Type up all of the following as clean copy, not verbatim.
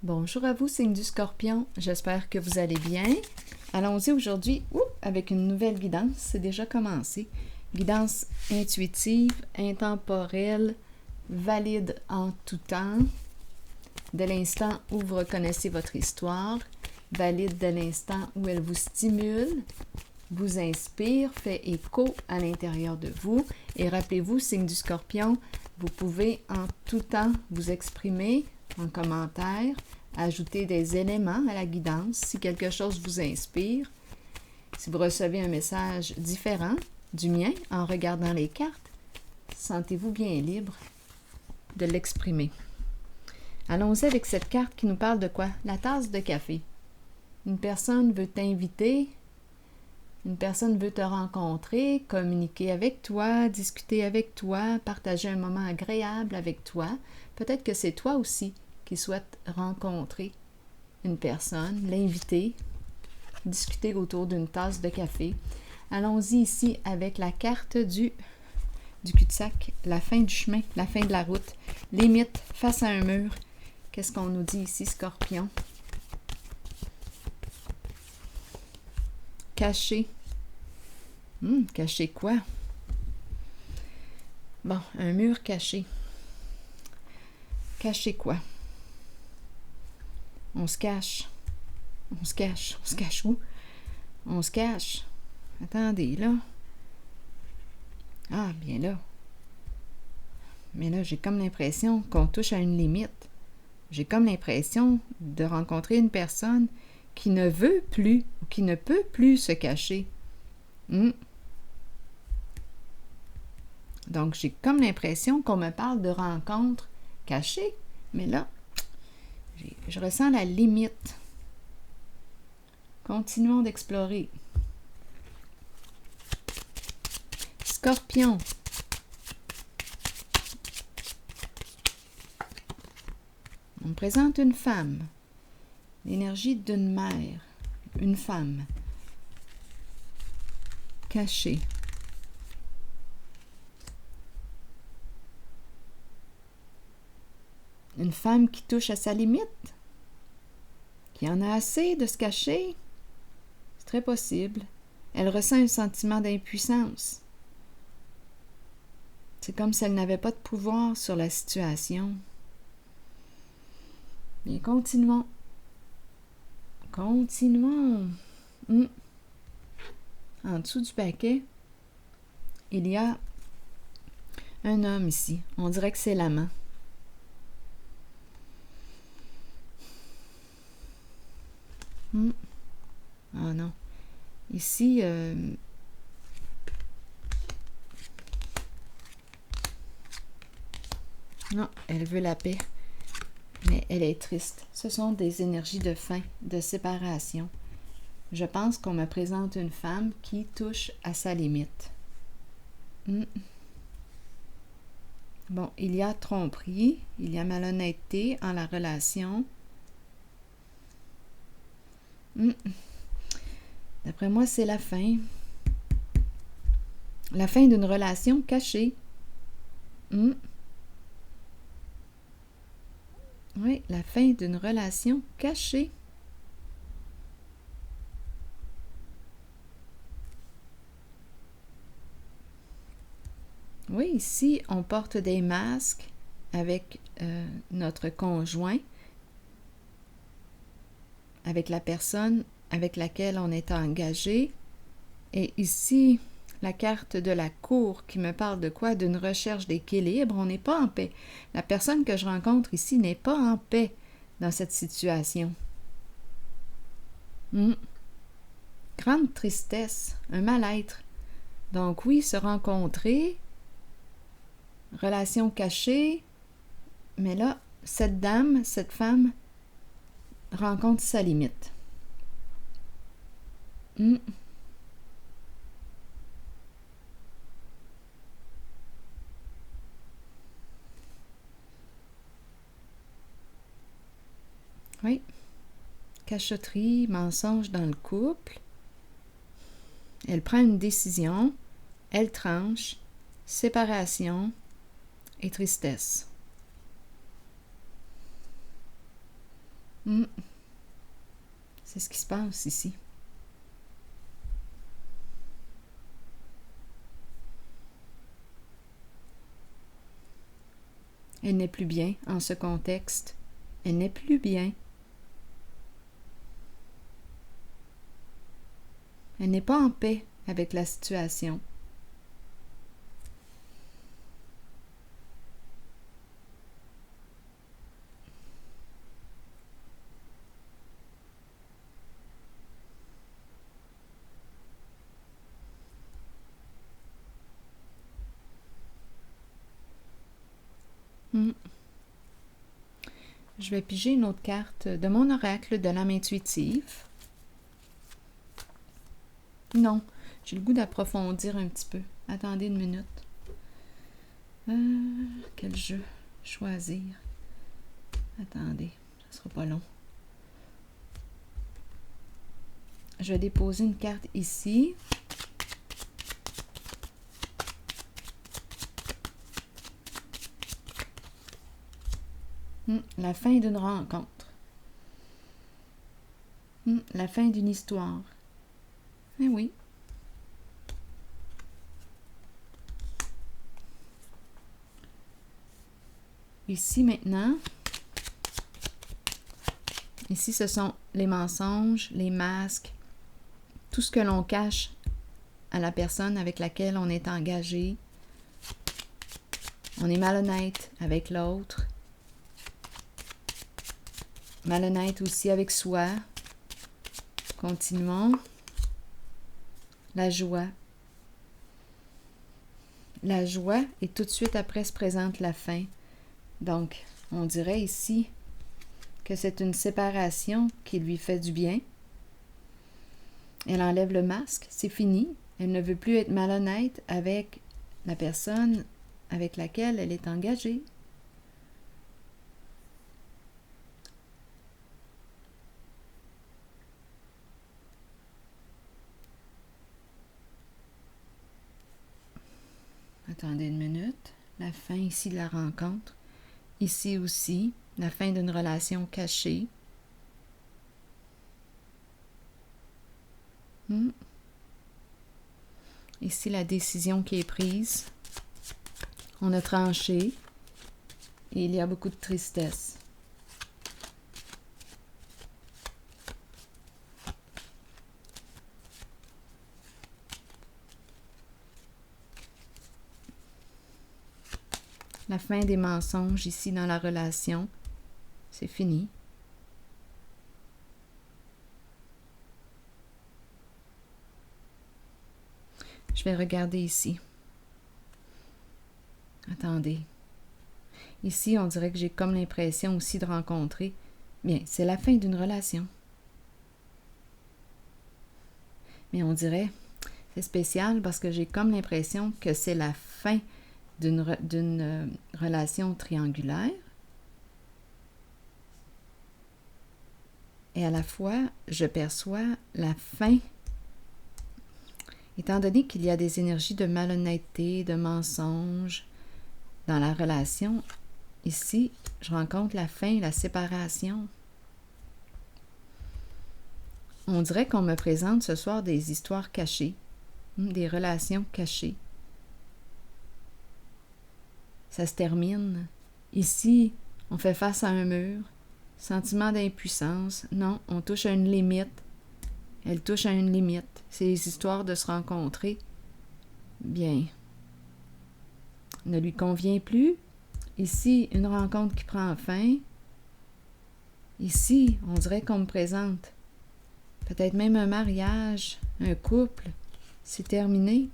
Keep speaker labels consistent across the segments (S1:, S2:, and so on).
S1: Bonjour à vous, signe du Scorpion. J'espère que vous allez bien. Allons-y aujourd'hui avec une nouvelle guidance. C'est déjà commencé. Guidance intuitive, intemporelle, valide en tout temps. Dès l'instant où vous reconnaissez votre histoire, valide dès l'instant où elle vous stimule, vous inspire, fait écho à l'intérieur de vous. Et rappelez-vous, signe du Scorpion, vous pouvez en tout temps vous exprimer en commentaire, ajouter des éléments à la guidance si quelque chose vous inspire. Si vous recevez un message différent du mien en regardant les cartes, sentez-vous bien libre de l'exprimer. Allons-y avec cette carte qui nous parle de quoi? La tasse de café. Une personne veut t'inviter, une personne veut te rencontrer, communiquer avec toi, discuter avec toi, partager un moment agréable avec toi. Peut-être que c'est toi aussi qui souhaite rencontrer une personne, l'inviter, discuter autour d'une tasse de café. Allons-y ici avec la carte du cul-de-sac, la fin du chemin, la fin de la route, limite face à un mur. Qu'est-ce qu'on nous dit ici, Scorpion? Caché. Caché quoi? Bon, un mur caché. Caché quoi? On se cache. On se cache. On se cache où? On se cache. Attendez, là. Ah, bien là. Mais là, j'ai comme l'impression qu'on touche à une limite. J'ai comme l'impression de rencontrer une personne qui ne veut plus ou qui ne peut plus se cacher. Donc, j'ai comme l'impression qu'on me parle de rencontres cachées. Mais là, je ressens la limite. Continuons d'explorer. Scorpion. On me présente une femme. L'énergie d'une mère. Une femme. Cachée. Une femme qui touche à sa limite. Qui en a assez de se cacher. C'est très possible. Elle ressent un sentiment d'impuissance. C'est comme si elle n'avait pas de pouvoir sur la situation. Bien, continuons. Continuons. En dessous du paquet, il y a un homme ici. On dirait que c'est l'amant. Ah non. Ici, non, elle veut la paix, mais elle est triste. Ce sont des énergies de fin, de séparation. Je pense qu'on me présente une femme qui touche à sa limite. Bon, il y a tromperie, il y a malhonnêteté en la relation. D'après moi, c'est la fin. La fin d'une relation cachée. Oui, la fin d'une relation cachée. Oui, ici, on porte des masques avec notre conjoint, avec la personne avec laquelle on est engagé. Et ici, la carte de la cour qui me parle de quoi? D'une recherche d'équilibre. On n'est pas en paix. La personne que je rencontre ici n'est pas en paix dans cette situation. Grande tristesse, un mal-être. Donc oui, se rencontrer, relation cachée, mais là, cette dame, cette femme, rencontre sa limite. Oui. Cachotterie, mensonge dans le couple. Elle prend une décision, elle tranche, séparation et tristesse. C'est ce qui se passe ici. Elle n'est plus bien en ce contexte. Elle n'est plus bien. Elle n'est pas en paix avec la situation. Je vais piger une autre carte de mon oracle de l'âme intuitive. Non, j'ai le goût d'approfondir un petit peu. Attendez une minute. Quel jeu choisir? Attendez, ça sera pas long. Je vais déposer une carte ici. La fin d'une rencontre. La fin d'une histoire. Eh oui. Ici maintenant, ici ce sont les mensonges, les masques, tout ce que l'on cache à la personne avec laquelle on est engagé. On est malhonnête avec l'autre. Malhonnête aussi avec soi. Continuons. La joie. La joie et tout de suite après se présente la fin. Donc, on dirait ici que c'est une séparation qui lui fait du bien. Elle enlève le masque, c'est fini. Elle ne veut plus être malhonnête avec la personne avec laquelle elle est engagée. Attendez une minute. La fin ici de la rencontre. Ici aussi, la fin d'une relation cachée. Ici, la décision qui est prise. On a tranché. Et il y a beaucoup de tristesse. La fin des mensonges ici dans la relation, c'est fini. Je vais regarder ici. Attendez. Ici, on dirait que j'ai comme l'impression aussi de rencontrer. Bien, c'est la fin d'une relation. Mais on dirait, c'est spécial parce que j'ai comme l'impression que c'est la fin d'une relation triangulaire. Et à la fois, je perçois la fin, étant donné qu'il y a des énergies de malhonnêteté, de mensonge dans la relation. Ici, je rencontre la fin, la séparation. On dirait qu'on me présente ce soir des histoires cachées, des relations cachées. Ça se termine. Ici, on fait face à un mur. Sentiment d'impuissance. Non, on touche à une limite. Elle touche à une limite. C'est les histoires de se rencontrer. Bien. Ne lui convient plus. Ici, une rencontre qui prend fin. Ici, on dirait qu'on me présente peut-être même un mariage, un couple. C'est terminé.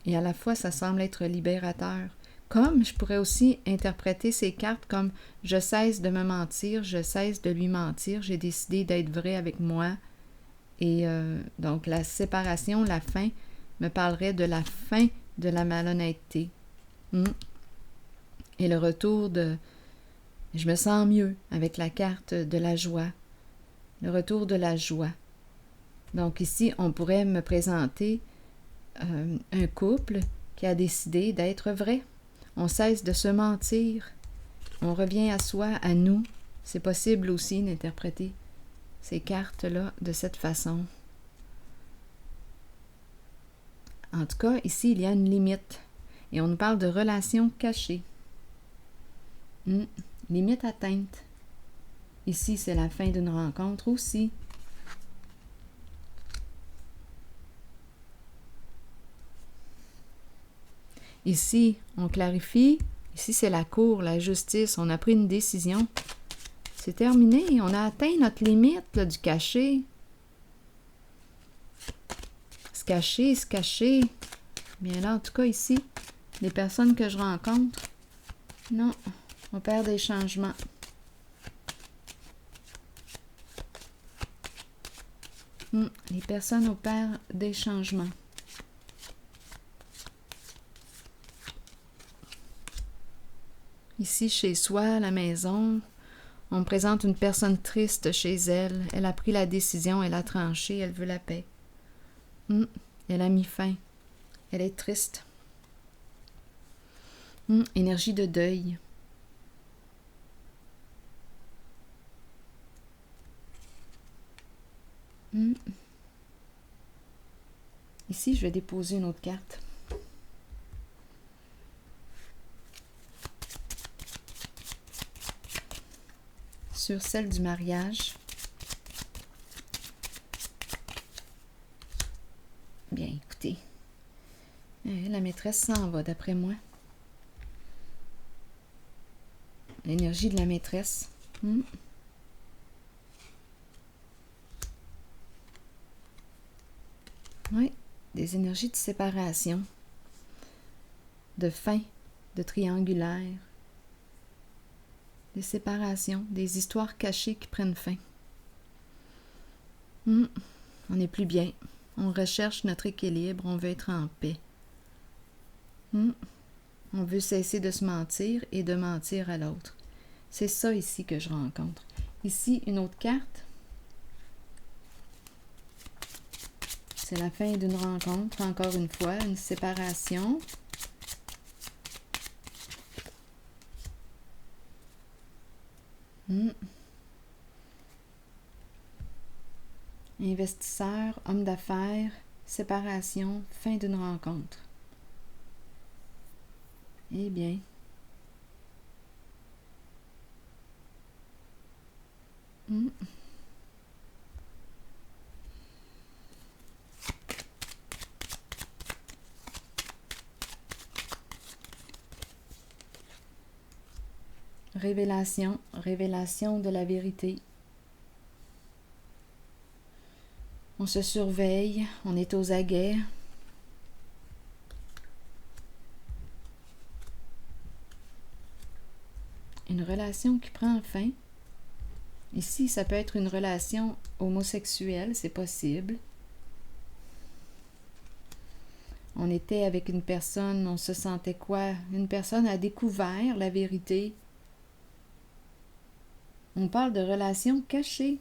S1: Et à la fois, ça semble être libérateur. Comme je pourrais aussi interpréter ces cartes comme je cesse de me mentir, je cesse de lui mentir, j'ai décidé d'être vrai avec moi. Et donc la séparation, la fin, me parlerait de la fin de la malhonnêteté. Et le retour de... Je me sens mieux avec la carte de la joie. Le retour de la joie. Donc ici, on pourrait me présenter un couple qui a décidé d'être vrai. On cesse de se mentir. On revient à soi, à nous. C'est possible aussi d'interpréter ces cartes-là de cette façon. En tout cas, ici, il y a une limite. Et on nous parle de relations cachées. Limite atteinte. Ici, c'est la fin d'une rencontre aussi. Ici, on clarifie. Ici, c'est la cour, la justice. On a pris une décision. C'est terminé. On a atteint notre limite là, du caché. Se cacher. Bien là, en tout cas, ici, les personnes que je rencontre, non, on perd des changements. Les personnes opèrent des changements. Ici, chez soi, à la maison, on me présente une personne triste chez elle. Elle a pris la décision, elle a tranché, elle veut la paix. Elle a mis fin. Elle est triste. Énergie de deuil. Ici, je vais déposer une autre carte. Sur celle du mariage. Bien, écoutez. La maîtresse s'en va, d'après moi. L'énergie de la maîtresse. Oui, des énergies de séparation, de fin, de triangulaire, des séparations, des histoires cachées qui prennent fin. On n'est plus bien. On recherche notre équilibre, on veut être en paix. On veut cesser de se mentir et de mentir à l'autre. C'est ça ici que je rencontre. Ici, une autre carte. C'est la fin d'une rencontre, encore une fois, une séparation. Investisseur, homme d'affaires, séparation, fin d'une rencontre. Eh bien. Révélation, révélation de la vérité. On se surveille, on est aux aguets. Une relation qui prend fin. Ici, ça peut être une relation homosexuelle, c'est possible. On était avec une personne, on se sentait quoi? Une personne a découvert la vérité. On parle de relations cachées.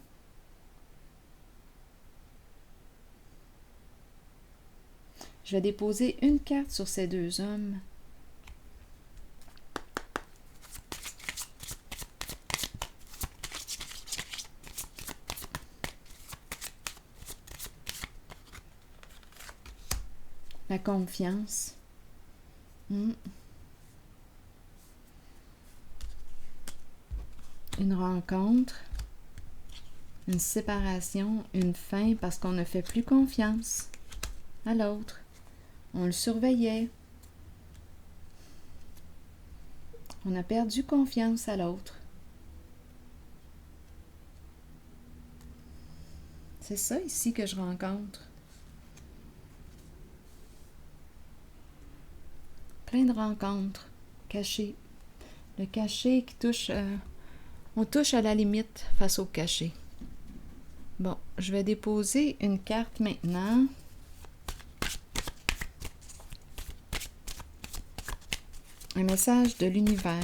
S1: Je vais déposer une carte sur ces deux hommes. La confiance. Une rencontre. Une séparation, une fin parce qu'on ne fait plus confiance à l'autre. On le surveillait. On a perdu confiance à l'autre. C'est ça ici que je rencontre. Plein de rencontres cachées. Le cachet qui touche... on touche à la limite face au cachet. Bon, je vais déposer une carte maintenant. Un message de l'univers.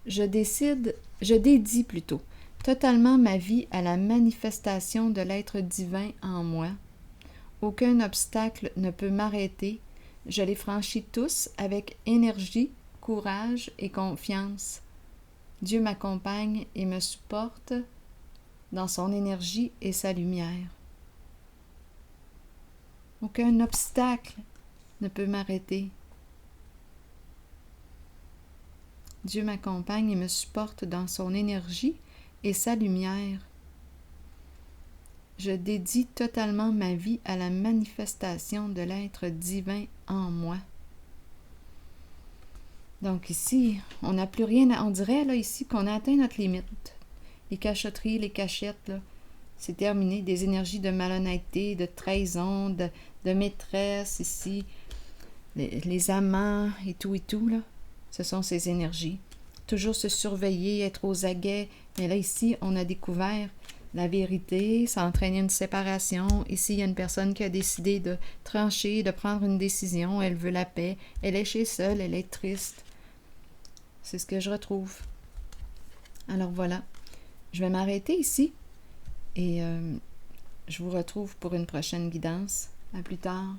S1: Je dédie plutôt, totalement ma vie à la manifestation de l'être divin en moi. Aucun obstacle ne peut m'arrêter. Je les franchis tous avec énergie, courage et confiance. Dieu m'accompagne et me supporte dans son énergie et sa lumière. Aucun obstacle ne peut m'arrêter. Dieu m'accompagne et me supporte dans son énergie et sa lumière. Je dédie totalement ma vie à la manifestation de l'être divin en moi. Donc ici, on n'a plus rien on dirait là ici qu'on a atteint notre limite. Les cachotteries, les cachettes, là, c'est terminé. Des énergies de malhonnêteté, de trahison, de maîtresse ici, les amants et tout, là, ce sont ces énergies. Toujours se surveiller, être aux aguets. Mais là ici, on a découvert la vérité, ça a entraîné une séparation. Ici, il y a une personne qui a décidé de trancher, de prendre une décision. Elle veut la paix. Elle est chez seule, elle est triste. C'est ce que je retrouve. Alors voilà, je vais m'arrêter ici et je vous retrouve pour une prochaine guidance. À plus tard.